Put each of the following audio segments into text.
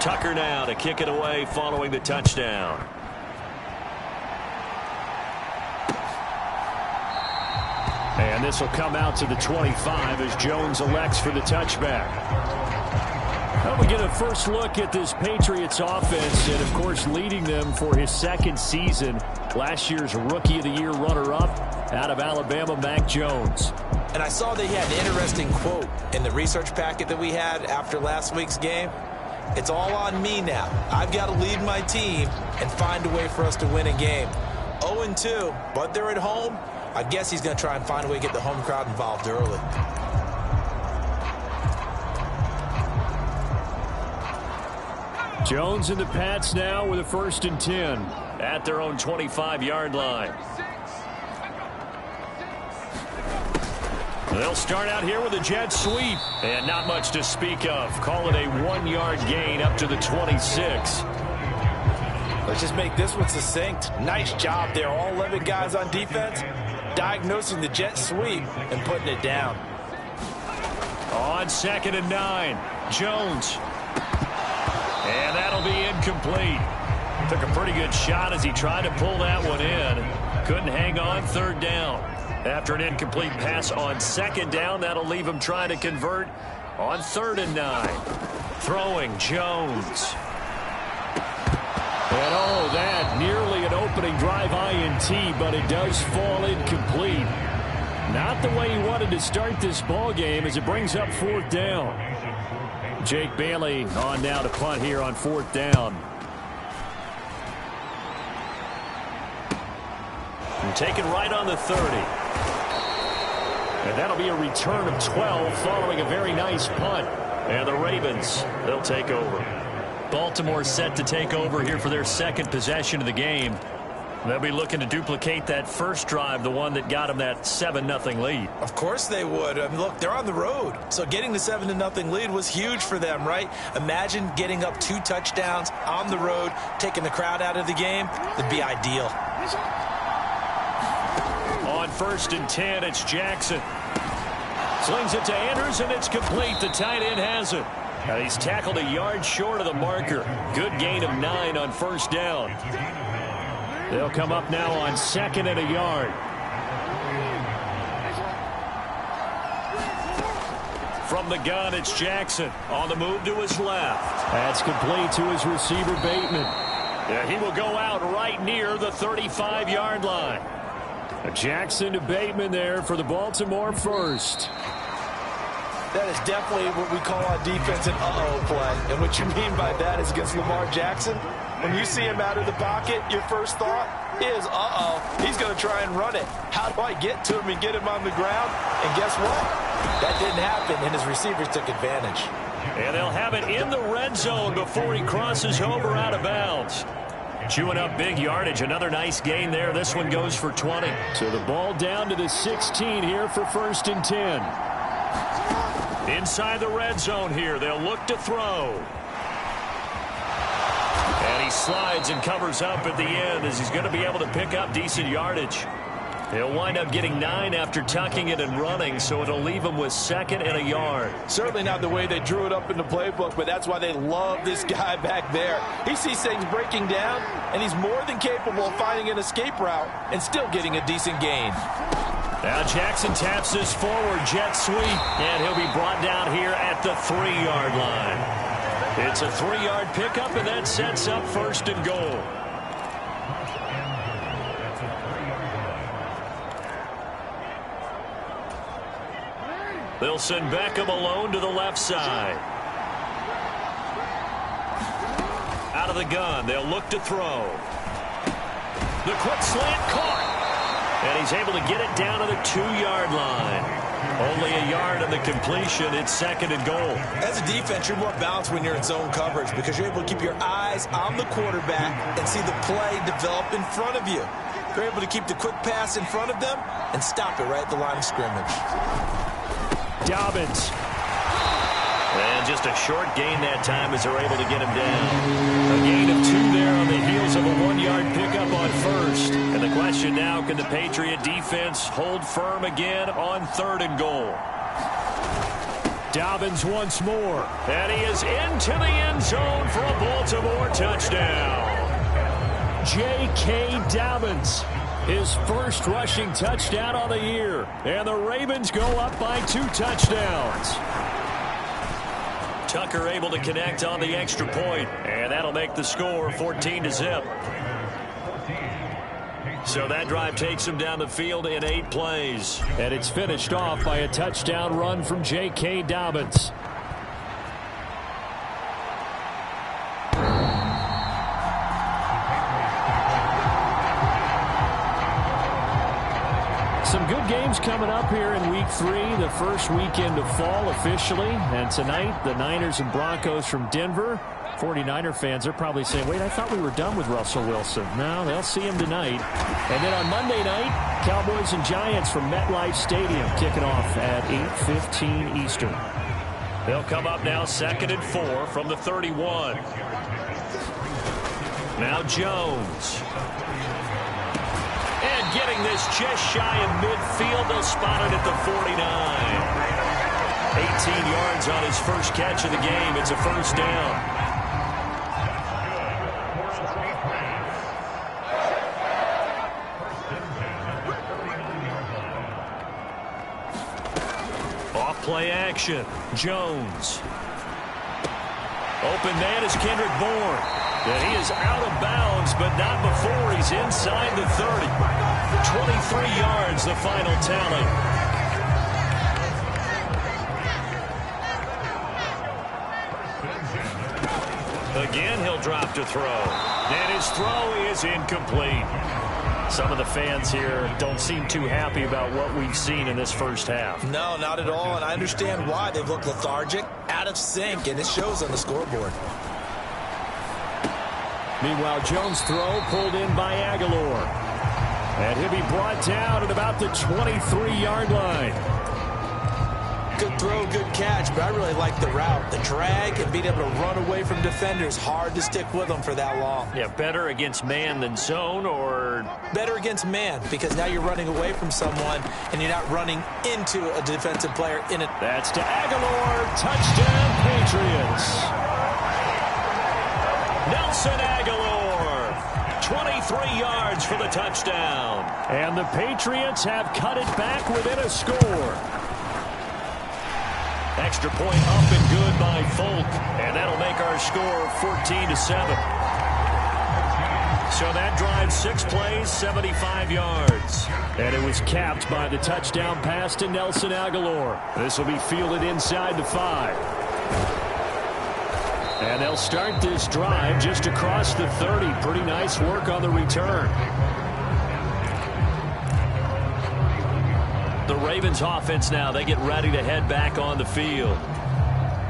Tucker now to kick it away following the touchdown. And this will come out to the 25 as Jones elects for the touchback. Well, we get a first look at this Patriots offense, and of course leading them for his second season. Last year's Rookie of the Year runner-up out of Alabama, Mac Jones. And I saw that he had an interesting quote in the research packet that we had after last week's game. It's all on me now. I've got to lead my team and find a way for us to win a game. 0-2, but they're at home. I guess he's going to try and find a way to get the home crowd involved early. Jones and the Pats now with a 1st and 10 at their own 25-yard line. They'll start out here with a jet sweep, and not much to speak of. Call it a 1-yard gain up to the 26. Let's just make this one succinct. Nice job there. All 11 guys on defense diagnosing the jet sweep and putting it down. On 2nd and 9, Jones. And that'll be incomplete. Took a pretty good shot as he tried to pull that one in. Couldn't hang on 3rd down. After an incomplete pass on 2nd down, that'll leave him trying to convert on 3rd and 9. Throwing Jones. And oh, that nearly an opening drive INT, but it does fall incomplete. Not the way he wanted to start this ball game as it brings up 4th down. Jake Bailey on now to punt here on 4th down. And taken right on the 30. And that'll be a return of 12 following a very nice punt. And the Ravens, they'll take over. Baltimore set to take over here for their 2nd possession of the game. They'll be looking to duplicate that first drive, the one that got them that 7-0 lead. Of course they would. I mean, look, they're on the road. So getting the 7-0 lead was huge for them, right? Imagine getting up 2 touchdowns on the road, taking the crowd out of the game. It'd be ideal. On 1st and 10, it's Jackson. Slings it to Andrews, and it's complete. The tight end has it. Now he's tackled a yard short of the marker. Good gain of 9 on 1st down. They'll come up now on 2nd and a yard. From the gun, it's Jackson. On the move to his left. That's complete to his receiver, Bateman. Yeah, he will go out right near the 35-yard line. Jackson to Bateman there for the Baltimore 1st. That is definitely what we call on defense an uh-oh play. And what you mean by that is against Lamar Jackson, when you see him out of the pocket, your first thought is, uh-oh, he's going to try and run it. How do I get to him and get him on the ground? And guess what? That didn't happen, and his receivers took advantage. And they'll have it in the red zone before he crosses over out of bounds. Chewing up big yardage. Another nice gain there. This one goes for 20. So the ball down to the 16 here for 1st and 10. Inside the red zone here. They'll look to throw. And he slides and covers up at the end as he's going to be able to pick up decent yardage. He'll wind up getting 9 after tucking it and running, so it'll leave him with 2nd and a yard. Certainly not the way they drew it up in the playbook, but that's why they love this guy back there. He sees things breaking down, and he's more than capable of finding an escape route and still getting a decent gain. Now Jackson taps this forward jet sweep, and he'll be brought down here at the 3-yard line. It's a 3-yard pickup, and that sets up 1st and goal. They'll send Beckham alone to the left side. Out of the gun, they'll look to throw. The quick slant caught. And he's able to get it down to the 2-yard line. Only a yard on the completion. It's 2nd and goal. As a defense, you're more balanced when you're in zone coverage because you're able to keep your eyes on the quarterback and see the play develop in front of you. You're able to keep the quick pass in front of them and stop it right at the line of scrimmage. Dobbins. And just a short gain that time as they're able to get him down. A gain of 2 there on the heels of a 1-yard pickup on 1st. And the question now, can the Patriot defense hold firm again on 3rd and goal? Dobbins once more. And he is into the end zone for a Baltimore touchdown. J.K. Dobbins, his first rushing touchdown on the year. And the Ravens go up by 2 touchdowns. Tucker able to connect on the extra point, and that'll make the score 14-0. So that drive takes him down the field in 8 plays. And it's finished off by a touchdown run from J.K. Dobbins. Some good games coming up here in Week 3, the first weekend of fall officially. And tonight, the Niners and Broncos from Denver. 49er fans are probably saying, wait, I thought we were done with Russell Wilson. No, they'll see him tonight. And then on Monday night, Cowboys and Giants from MetLife Stadium kicking off at 8:15 Eastern. They'll come up now 2nd and 4 from the 31. Now Jones. And getting this just shy of midfield, they'll spot it at the 49. 18 yards on his first catch of the game. It's a first down. Play action. Jones. Open man is Kendrick Bourne. And he is out of bounds, but not before he's inside the 30. 23 yards, the final tally. Again, he'll drop to throw. And his throw is incomplete. Some of the fans here don't seem too happy about what we've seen in this first half. No, not at all, and I understand why. They look lethargic, out of sync, and it shows on the scoreboard. Meanwhile, Jones' throw pulled in by Aguilar. And he'll be brought down at about the 23-yard line. Good throw, good catch, but I really like the route. The drag and being able to run away from defenders, hard to stick with them for that long. Yeah, better against man than zone, or? Better against man, because now you're running away from someone and you're not running into a defensive player in it. That's to Aguilar. Touchdown, Patriots. Nelson Aguilar. 23 yards for the touchdown. And the Patriots have cut it back within a score. Extra point up and good by Folk. And that'll make our score 14-7. So that drive 6 plays, 75 yards. And it was capped by the touchdown pass to Nelson Aguilar. This will be fielded inside the 5. And they'll start this drive just across the 30. Pretty nice work on the return. The Ravens offense now, they get ready to head back on the field.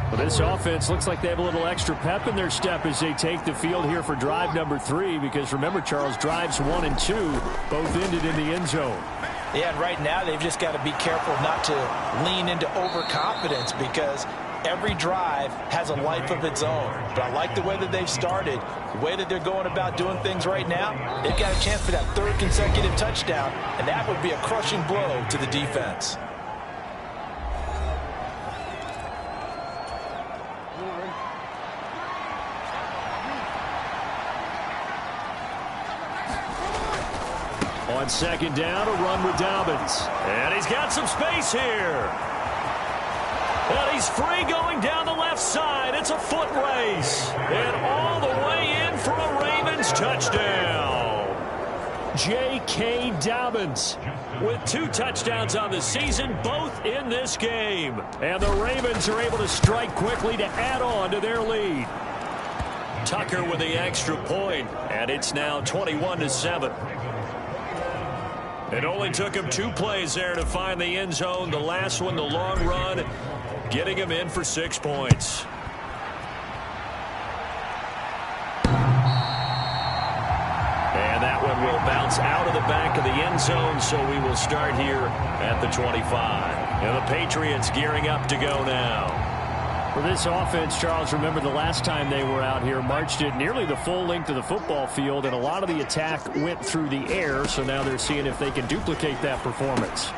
Well, this offense looks like they have a little extra pep in their step as they take the field here for drive number 3, because remember, Charles, drives 1 and 2 both ended in the end zone. Yeah, and right now they've just got to be careful not to lean into overconfidence, because every drive has a life of its own. But I like the way that they've started, the way that they're going about doing things right now. They've got a chance for that 3rd consecutive touchdown, and that would be a crushing blow to the defense. On 2nd down, a run with Dobbins. And he's got some space here. And he's free going down the left side. It's a foot race. And all the way in for a Ravens touchdown. J.K. Dobbins with 2 touchdowns on the season, both in this game. And the Ravens are able to strike quickly to add on to their lead. Tucker with the extra point, and it's now 21-7. It only took him 2 plays there to find the end zone. The last one, the long run, getting him in for 6 points. And that one will bounce out of the back of the end zone, so we will start here at the 25. And the Patriots gearing up to go now. For this offense, Charles, remember the last time they were out here, marched it nearly the full length of the football field, and a lot of the attack went through the air, so now they're seeing if they can duplicate that performance.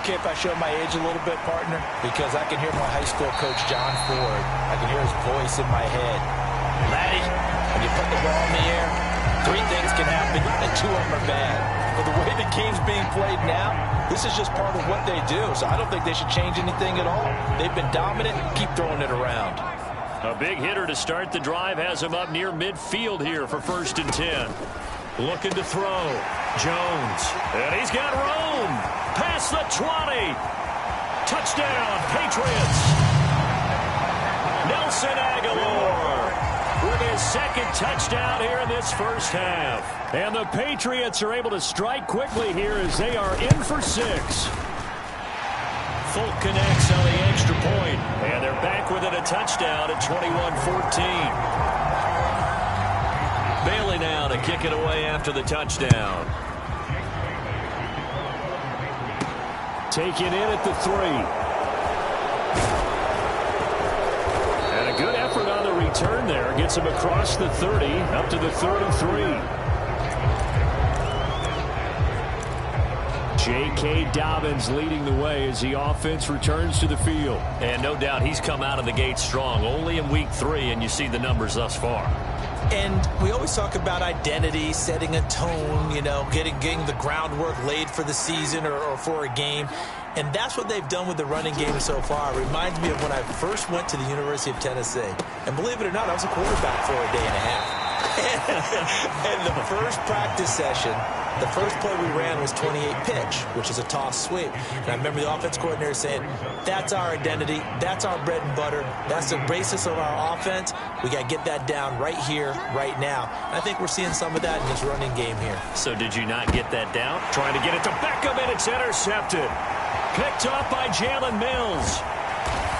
Okay, if I show my age a little bit, partner, because I can hear my high school coach, John Ford. I can hear his voice in my head. Laddie, when you put the ball in the air, 3 things can happen, and 2 of them are bad. But the way the game's being played now, this is just part of what they do. So I don't think they should change anything at all. They've been dominant. Keep throwing it around. A big hitter to start the drive has him up near midfield here for 1st and 10. Looking to throw. Jones. And he's got room. Past the 20. Touchdown, Patriots. Nelson Aguilar with his 2nd touchdown here in this first half. And the Patriots are able to strike quickly here as they are in for 6. Folk connects on the extra point, and they're back within a touchdown at 21-14. Bailey now to kick it away after the touchdown. Taken in at the 3. And a good effort on the return there. Gets him across the 30, up to the 33. J.K. Dobbins leading the way as the offense returns to the field. And no doubt he's come out of the gate strong. Only in week 3, and you see the numbers thus far. And we always talk about identity, setting a tone, you know, getting the groundwork laid for the season or for a game. And that's what they've done with the running game so far. It reminds me of when I first went to the University of Tennessee. And believe it or not, I was a quarterback for a day and a half. And the first practice session, the first play we ran was 28 pitch, which is a toss sweep. And I remember the offense coordinator saying, that's our identity, that's our bread and butter, that's the basis of our offense. We got to get that down right here, right now. And I think we're seeing some of that in this running game here. So did you not get that down? Trying to get it to Beckham, and it's intercepted. Picked off by Jalen Mills.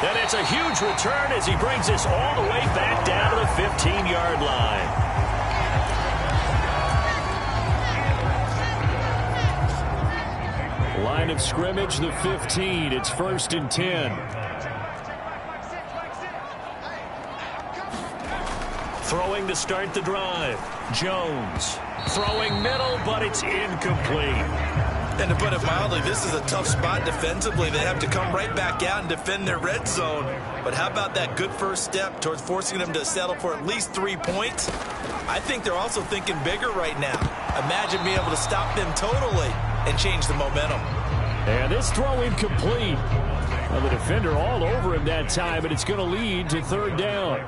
And it's a huge return as he brings this all the way back down to the 15-yard line. Line of scrimmage, the 15. It's 1st and 10. Throwing to start the drive. Jones. Throwing middle, but it's incomplete. And to put it mildly, this is a tough spot defensively. They have to come right back out and defend their red zone. But how about that good first step towards forcing them to settle for at least 3 points? I think they're also thinking bigger right now. Imagine being able to stop them totally and change the momentum. And this throw incomplete. Well, the defender all over him that time, and it's going to lead to 3rd down.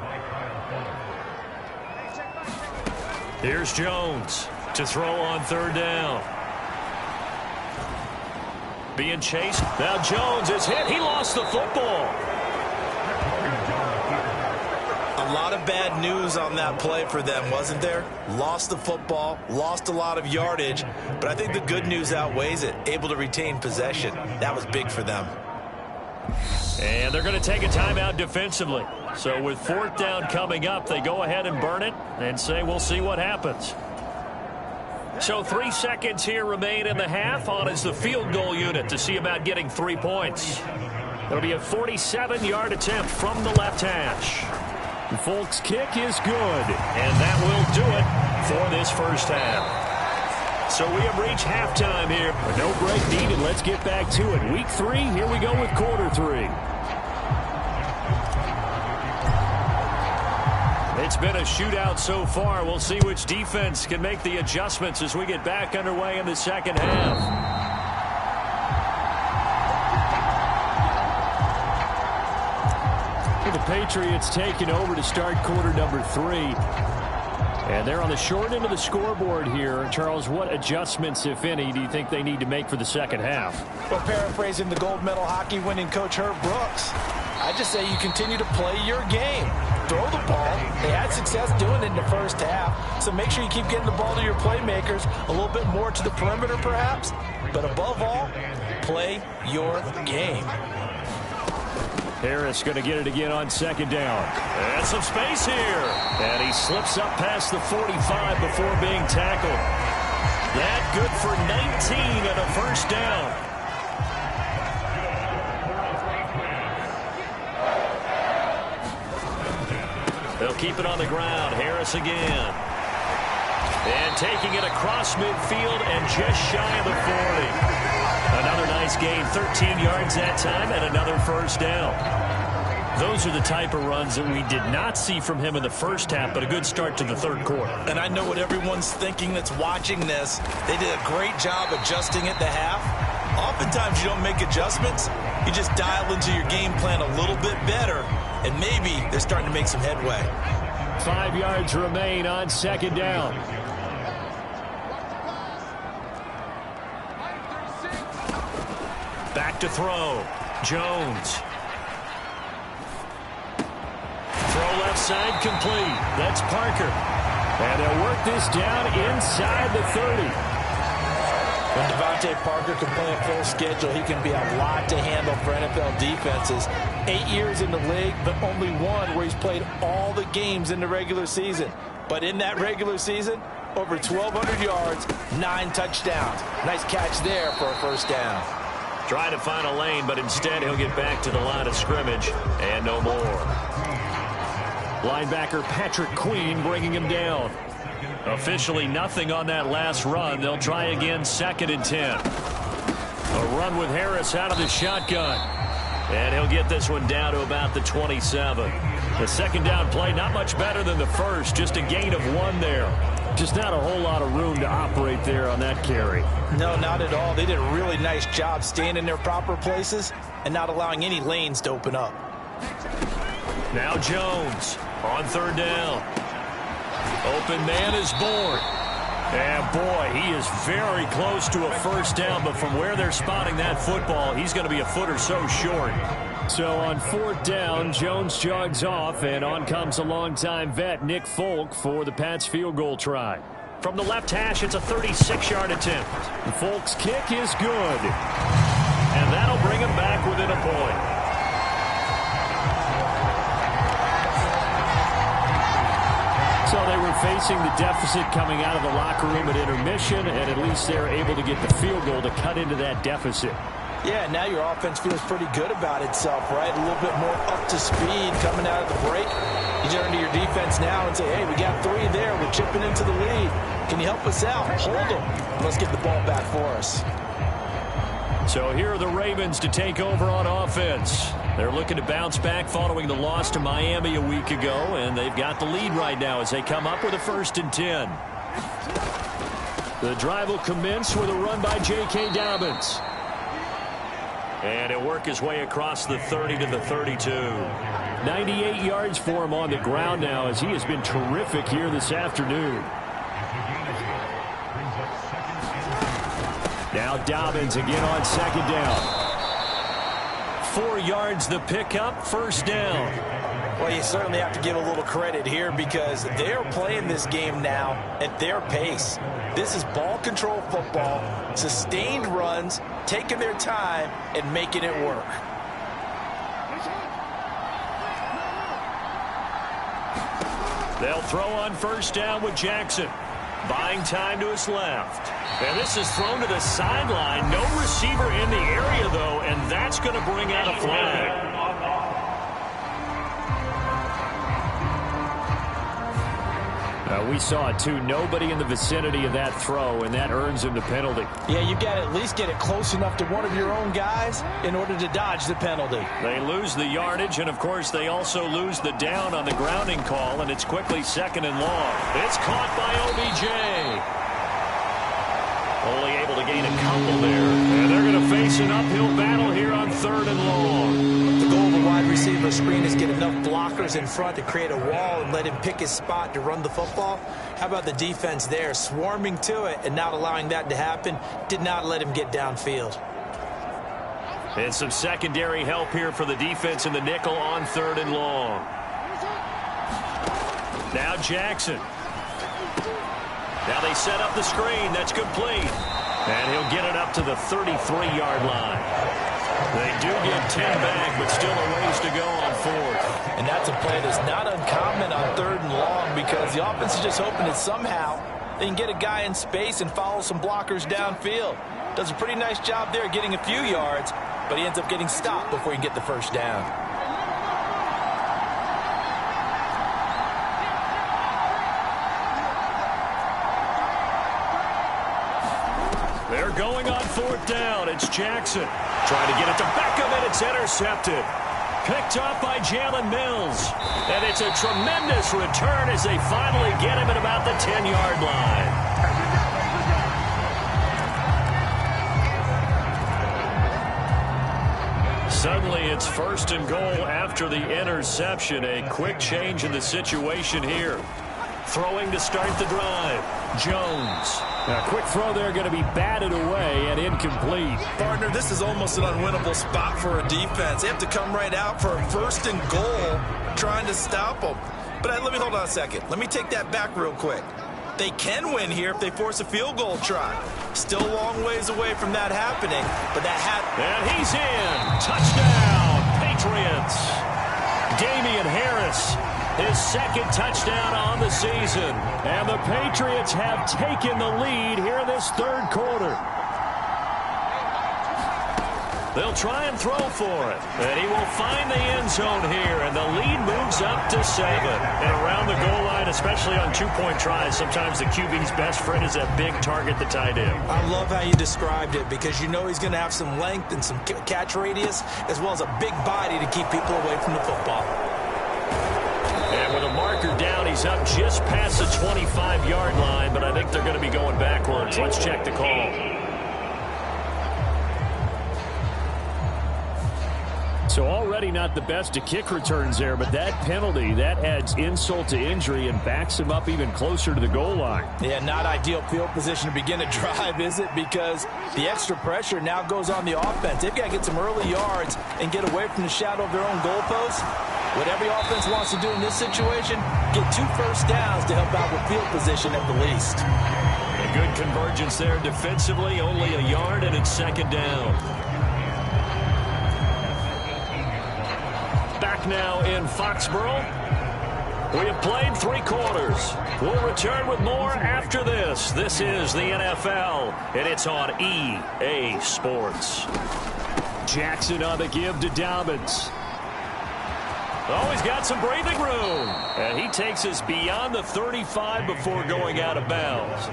Here's Jones to throw on 3rd down. Being chased. Now Jones is hit. He lost the football. A lot of bad news on that play for them, wasn't there? Lost the football, lost a lot of yardage, but I think the good news outweighs it. Able to retain possession. That was big for them. And they're going to take a timeout defensively. So with 4th down coming up, they go ahead and burn it and say we'll see what happens. So 3 seconds here remain in the half. On is the field goal unit to see about getting 3 points. It'll be a 47-yard attempt from the left hash. The Folks kick is good, and that will do it for this first half. So we have reached halftime here. With no break needed, let's get back to it. Week 3, here we go with quarter 3. It's been a shootout so far. We'll see which defense can make the adjustments as we get back underway in the second half. The Patriots taking over to start quarter number 3. And they're on the short end of the scoreboard here. Charles, what adjustments, if any, do you think they need to make for the second half? Well, paraphrasing the gold medal hockey winning coach Herb Brooks, I just say you continue to play your game. Throw the ball. They had success doing it in the first half. So make sure you keep getting the ball to your playmakers, a little bit more to the perimeter perhaps. But above all, play your game. Harris going to get it again on 2nd down. And some space here. And he slips up past the 45 before being tackled. That good for 19 and a first down. They'll keep it on the ground. Harris again. And taking it across midfield and just shy of the 40. Another nice nice gain. 13 yards that time and another first down. Those are the type of runs that we did not see from him in the first half, but a good start to the third quarter. And I know what everyone's thinking that's watching this. They did a great job adjusting at the half. Oftentimes you don't make adjustments. You just dial into your game plan a little bit better, and maybe they're starting to make some headway. 5 yards remain on second down. Back to throw. Jones. Throw left side complete. That's Parker. And they'll work this down inside the 30. When Devontae Parker can play a full schedule, he can be a lot to handle for NFL defenses. 8 years in the league, but only one where he's played all the games in the regular season. But in that regular season, over 1,200 yards, 9 touchdowns. Nice catch there for a first down. Try to find a lane, but instead he'll get back to the line of scrimmage and no more. Linebacker Patrick Queen bringing him down. Officially nothing on that last run. They'll try again, 2nd and 10. A run with Harris out of the shotgun. And he'll get this one down to about the 27. The second down play, not much better than the first. Just a gain of 1 there. Just not a whole lot of room to operate there on that carry. No, not at all. They did a really nice job staying in their proper places and not allowing any lanes to open up. Now Jones on 3rd down. Open man is born. And boy, he is very close to a first down, but from where they're spotting that football, he's going to be a foot or so short. So on 4th down, Jones jogs off, and on comes a longtime vet, Nick Folk, for the Pats field goal try. From the left hash, it's a 36-yard attempt. Folk's kick is good. And that'll bring him back within a point. So they were facing the deficit coming out of the locker room at intermission, and at least they're able to get the field goal to cut into that deficit. Yeah, now your offense feels pretty good about itself, right? A little bit more up to speed coming out of the break. You turn to your defense now and say, hey, we got 3 there. We're chipping into the lead. Can you help us out? Hold them. Let's get the ball back for us. So here are the Ravens to take over on offense. They're looking to bounce back following the loss to Miami a week ago, and they've got the lead right now as they come up with a 1st and 10. The drive will commence with a run by J.K. Dobbins. And he'll work his way across the 30 to the 32. 98 yards for him on the ground now, as he has been terrific here this afternoon. Now Dobbins again on 2nd down. 4 yards the pickup, 1st down. Well, you certainly have to give a little credit here because they're playing this game now at their pace. This is ball control football, sustained runs, taking their time and making it work. They'll throw on 1st down with Jackson. Buying time to his left. And this is thrown to the sideline. No receiver in the area, though, and that's going to bring out a flag. We saw it, too. Nobody in the vicinity of that throw, and that earns him the penalty. Yeah, you've got to at least get it close enough to one of your own guys in order to dodge the penalty. They lose the yardage, and, of course, they also lose the down on the grounding call, and it's quickly 2nd and long. It's caught by OBJ. Only able to gain a couple there. And they're going to face an uphill battle here on 3rd and long. The goal of a wide receiver screen is get enough blockers in front to create a wall and let him pick his spot to run the football. How about the defense there, swarming to it and not allowing that to happen? Did not let him get downfield. And some secondary help here for the defense in the nickel on 3rd and long. Now Jackson. Now they set up the screen. That's complete. And he'll get it up to the 33-yard line. They do get 10 back, but still a ways to go on 4th. And that's a play that's not uncommon on 3rd and long because the offense is just hoping that somehow they can get a guy in space and follow some blockers downfield. Does a pretty nice job there getting a few yards, but he ends up getting stopped before he can get the 1st down. They're going on 4th down. It's Jackson. Trying to get it to Beckham, and it's intercepted. Picked up by Jalen Mills. And it's a tremendous return as they finally get him at about the 10-yard line. Suddenly, it's 1st and goal after the interception. A quick change in the situation here. Throwing to start the drive. Jones. A quick throw there going to be batted away and incomplete. Partner, this is almost an unwinnable spot for a defense. They have to come right out for a 1st and goal trying to stop them. But let me hold on a second. Let me take that back real quick. They can win here if they force a field goal try. Still a long ways away from that happening, but And he's in. Touchdown, Patriots. Damian Harris, his 2nd touchdown on the season. And the Patriots have taken the lead here in this 3rd quarter. They'll try and throw for it. And he will find the end zone here. And the lead moves up to 7. And around the goal line, especially on 2-point tries, sometimes the QB's best friend is that big target, the tight end. I love how you described it because you know he's going to have some length and some catch radius as well as a big body to keep people away from the football. And with a marker down, he's up just past the 25-yard line, but I think they're going to be going backwards. Let's check the call. So already not the best of kick returns there, but that penalty, that adds insult to injury and backs him up even closer to the goal line. Yeah, not ideal field position to begin a drive, is it? Because the extra pressure now goes on the offense. They've got to get some early yards and get away from the shadow of their own goalposts. What every offense wants to do in this situation, get 2 first downs to help out with field position at the least. A good convergence there defensively, only a yard, and it's 2nd down. Back now in Foxborough. We have played 3 quarters. We'll return with more after this. This is the NFL, and it's on EA Sports. Jackson on the give to Dobbins. Oh, he's got some breathing room. And he takes us beyond the 35 before going out of bounds.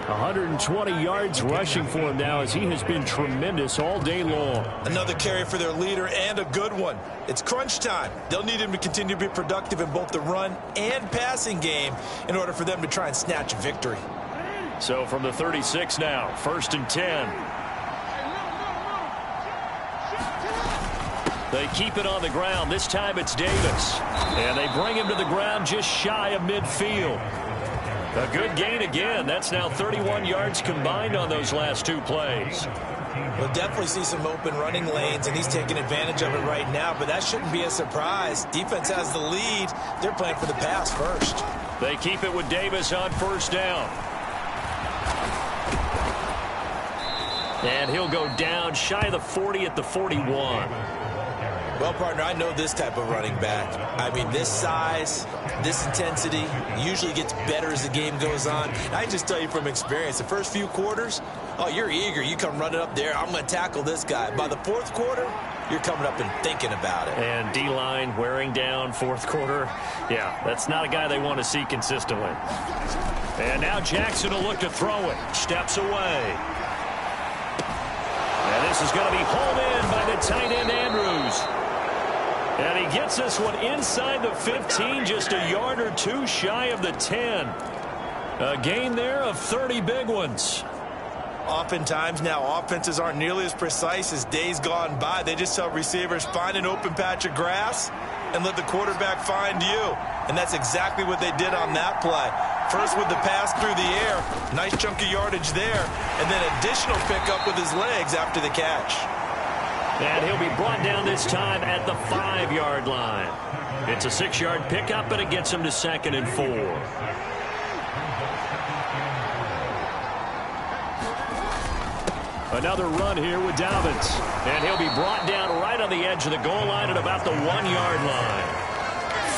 120 yards rushing for him now as he has been tremendous all day long. Another carry for their leader and a good one. It's crunch time. They'll need him to continue to be productive in both the run and passing game in order for them to try and snatch a victory. So from the 36 now, 1st and 10. They keep it on the ground. This time it's Davis. And they bring him to the ground just shy of midfield. A good gain again. That's now 31 yards combined on those last 2 plays. We'll definitely see some open running lanes, and he's taking advantage of it right now, but that shouldn't be a surprise. Defense has the lead. They're playing for the pass first. They keep it with Davis on 1st down. And he'll go down shy of the 40 at the 41. Well, partner, I know this type of running back. I mean, this size, this intensity usually gets better as the game goes on. I just tell you from experience, the first few quarters, oh, you're eager. You come running up there. I'm going to tackle this guy. By the 4th quarter, you're coming up and thinking about it. And D-line wearing down 4th quarter. Yeah, that's not a guy they want to see consistently. And now Jackson will look to throw it. Steps away. And this is going to be hauled in by the tight end, Andrews. And he gets this one inside the 15, just a yard or 2 shy of the 10. A gain there of 30 big ones. Oftentimes now offenses aren't nearly as precise as days gone by. They just tell receivers, find an open patch of grass and let the quarterback find you. And that's exactly what they did on that play. First with the pass through the air, nice chunk of yardage there, and then additional pickup with his legs after the catch. And he'll be brought down this time at the 5-yard line. It's a 6-yard pickup, and it gets him to 2nd and 4. Another run here with Dobbins. And he'll be brought down right on the edge of the goal line at about the 1-yard line.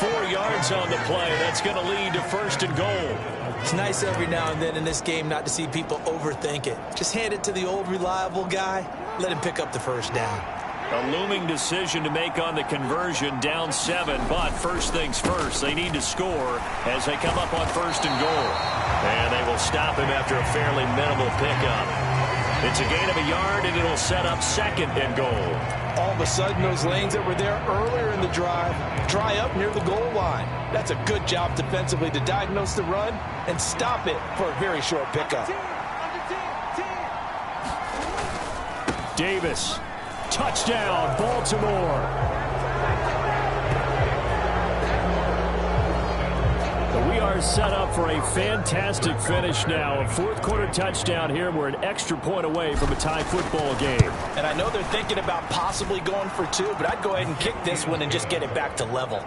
4 yards on the play. That's going to lead to 1st and goal. It's nice every now and then in this game not to see people overthink it. Just hand it to the old reliable guy. Let him pick up the 1st down. A looming decision to make on the conversion, down 7. But first things first, they need to score as they come up on 1st and goal. And they will stop him after a fairly minimal pickup. It's a gain of a yard, and it'll set up 2nd and goal. All of a sudden, those lanes that were there earlier in the drive dry up near the goal line. That's a good job defensively to diagnose the run and stop it for a very short pickup. Davis. Touchdown, Baltimore. We are set up for a fantastic finish now. A 4th quarter touchdown here. We're an extra point away from a tie football game. And I know they're thinking about possibly going for 2, but I'd go ahead and kick this one and just get it back to level.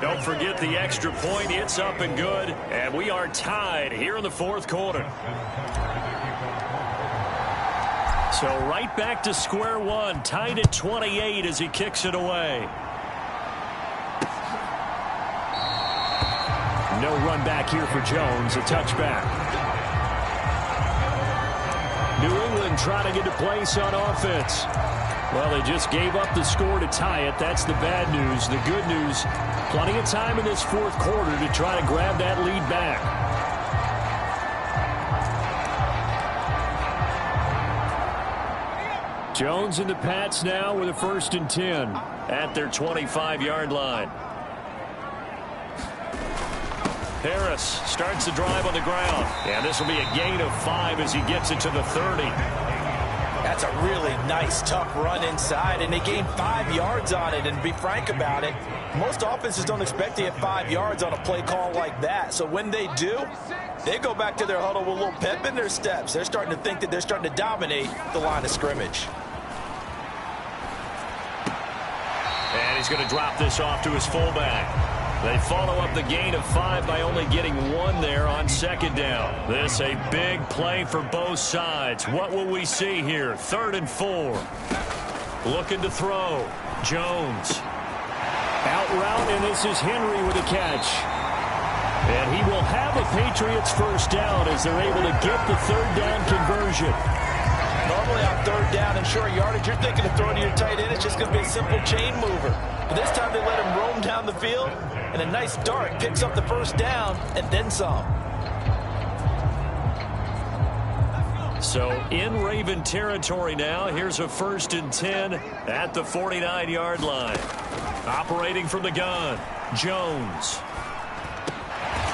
Don't forget the extra point. It's up and good. And we are tied here in the 4th quarter. So right back to square one. Tied at 28 as he kicks it away. No run back here for Jones. A touchback. New England trying to get a place on offense. Well, they just gave up the score to tie it. That's the bad news. The good news, plenty of time in this 4th quarter to try to grab that lead back. Jones and the Pats now with a 1st and 10 at their 25-yard line. Harris starts the drive on the ground. And this will be a gain of 5 as he gets it to the 30. That's a really nice, tough run inside, and they gained 5 yards on it. And to be frank about it, most offenses don't expect to get 5 yards on a play call like that. So when they do, they go back to their huddle with a little pep in their steps. They're starting to think that they're starting to dominate the line of scrimmage. And he's going to drop this off to his fullback. They follow up the gain of 5 by only getting 1 there on 2nd down. This a big play for both sides. What will we see here? 3rd and 4. Looking to throw. Jones. Out route, and this is Henry with a catch. And he will have a Patriots 1st down as they're able to get the 3rd down conversion. Normally on 3rd down and short yardage, you're thinking of throwing to your tight end. It's just going to be a simple chain mover. But this time they let him roam down the field, and a nice dart picks up the 1st down and then some. So in Raven territory now. Here's a 1st and 10 at the 49-yard line. Operating from the gun, Jones.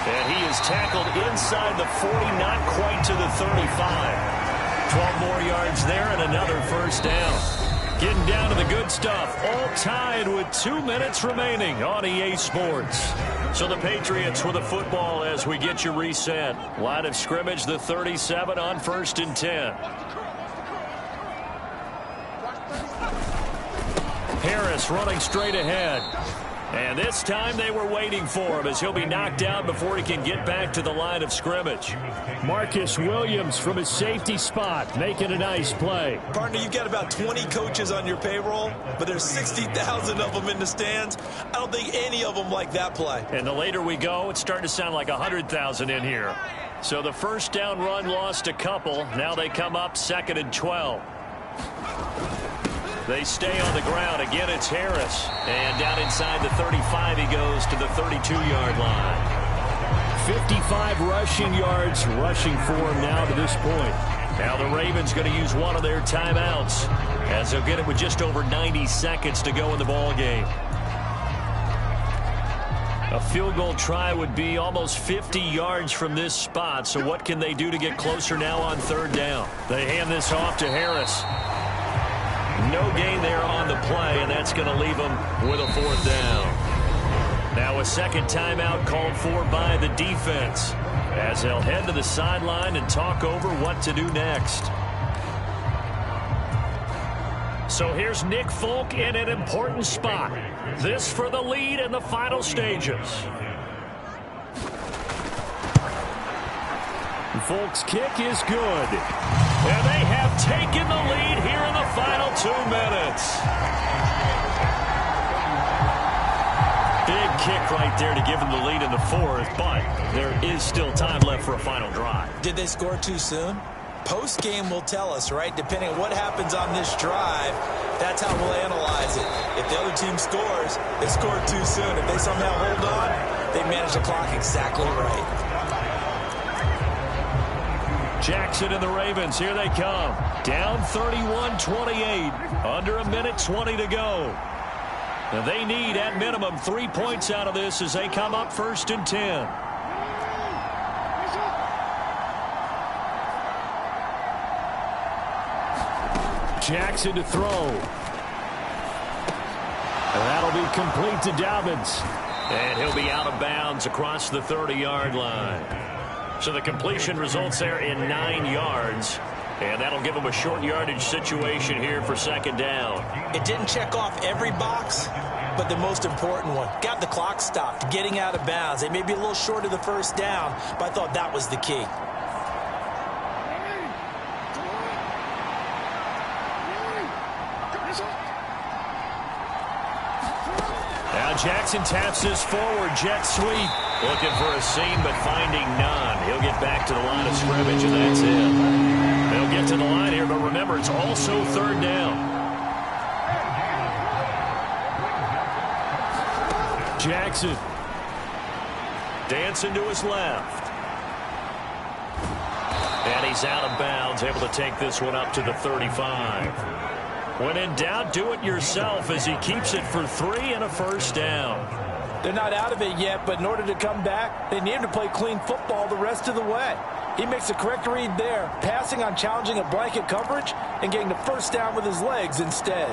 And he is tackled inside the 40, not quite to the 35. 12 more yards there and another 1st down. Getting down to the good stuff. All tied with 2 minutes remaining on EA Sports. So the Patriots with the football as we get you reset. Line of scrimmage, the 37 on 1st and 10. Harris running straight ahead. And this time they were waiting for him as he'll be knocked down before he can get back to the line of scrimmage. Marcus Williams from his safety spot making a nice play. Partner, you've got about 20 coaches on your payroll, but there's 60,000 of them in the stands. I don't think any of them like that play. And the later we go, it's starting to sound like 100,000 in here. So the 1st down run lost a couple. Now they come up 2nd and 12. They stay on the ground. Again, it's Harris. And down inside the 35, he goes to the 32-yard line. 55 rushing yards rushing for him now to this point. Now the Ravens going to use one of their timeouts as they'll get it with just over 90 seconds to go in the ball game. A field goal try would be almost 50 yards from this spot. So what can they do to get closer now on 3rd down? They hand this off to Harris. No gain there on the play, and that's going to leave them with a 4th down. Now a 2nd timeout called for by the defense as they'll head to the sideline and talk over what to do next. So here's Nick Folk in an important spot. This for the lead in the final stages. Folk's kick is good. And they have taken the lead here in the final 2 minutes. Big kick right there to give them the lead in the 4th, but there is still time left for a final drive. Did they score too soon? Post-game will tell us, right? Depending on what happens on this drive, that's how we'll analyze it. If the other team scores, they scored too soon. If they somehow hold on, they manage the clock exactly right. Jackson and the Ravens, here they come. Down 31-28. Under a minute 20 to go. And they need, at minimum, 3 points out of this as they come up 1st and 10. Jackson to throw. And that'll be complete to Dobbins. And he'll be out of bounds across the 30-yard line. So the completion results there in 9 yards. And that'll give him a short yardage situation here for 2nd down. It didn't check off every box, but the most important one. Got the clock stopped, getting out of bounds. They may be a little short of the 1st down, but I thought that was the key. Now Jackson taps this forward, jet sweep. Looking for a seam, but finding none. He'll get back to the line of scrimmage, and that's it. They'll get to the line here, but remember, it's also 3rd down. Jackson. Dancing to his left. And he's out of bounds, able to take this one up to the 35. When in doubt, do it yourself as he keeps it for 3 and a 1st down. They're not out of it yet, but in order to come back, they need him to play clean football the rest of the way. He makes the correct read there, passing on challenging a blanket coverage and getting the 1st down with his legs instead.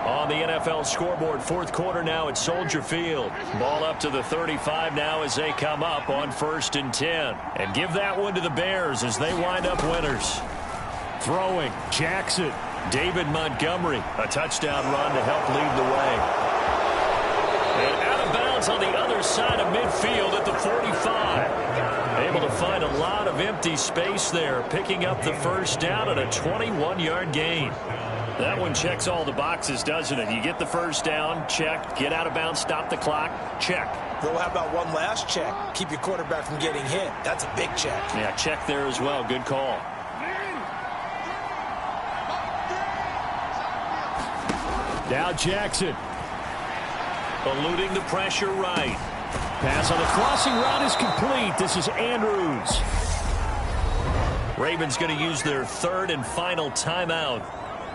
On the NFL scoreboard, 4th quarter now at Soldier Field. Ball up to the 35 now as they come up on 1st and 10. And give that one to the Bears as they wind up winners. Throwing, Jackson. David Montgomery, a touchdown run to help lead the way. And out of bounds on the other side of midfield at the 45. Able to find a lot of empty space there, picking up the 1st down and a 21-yard gain. That one checks all the boxes, doesn't it? You get the 1st down, check. Get out of bounds, stop the clock, check. Well, how about one last check? Keep your quarterback from getting hit. That's a big check. Yeah, check there as well. Good call. Now Jackson. Eluding the pressure right. Pass on the crossing route is complete. This is Andrews. Ravens going to use their 3rd and final timeout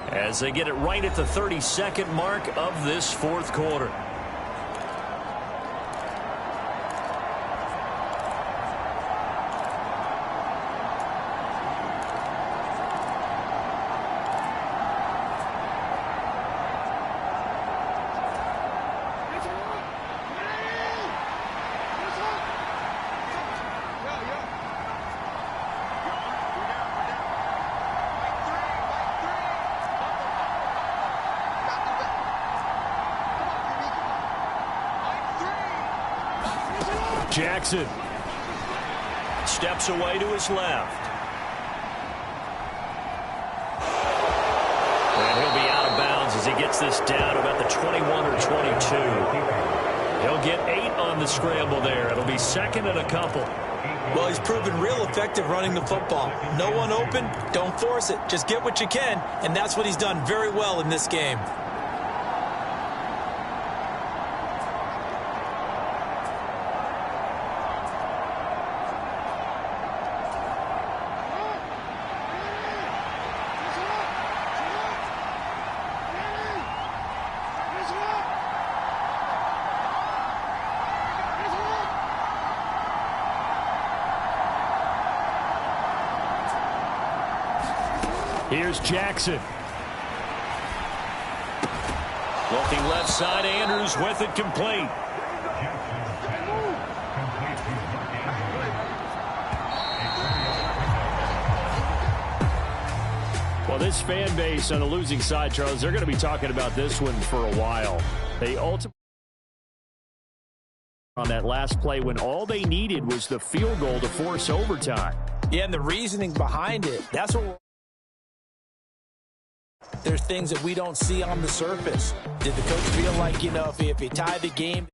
as they get it right at the 32nd mark of this 4th quarter. Jackson steps away to his left. And he'll be out of bounds as he gets this down about the 21 or 22. He'll get 8 on the scramble there. It'll be 2nd and a couple. Well, he's proven real effective running the football. No one open, don't force it. Just get what you can, and that's what he's done very well in this game. Here's Jackson. Looking left side, Andrews with it complete. Well, this fan base on the losing side, Charles, they're going to be talking about this one for a while. They ultimately on that last play when all they needed was the field goal to force overtime. Yeah, and the reasoning behind it, that's what there's things that we don't see on the surface. Did the coach feel like, if you tie the game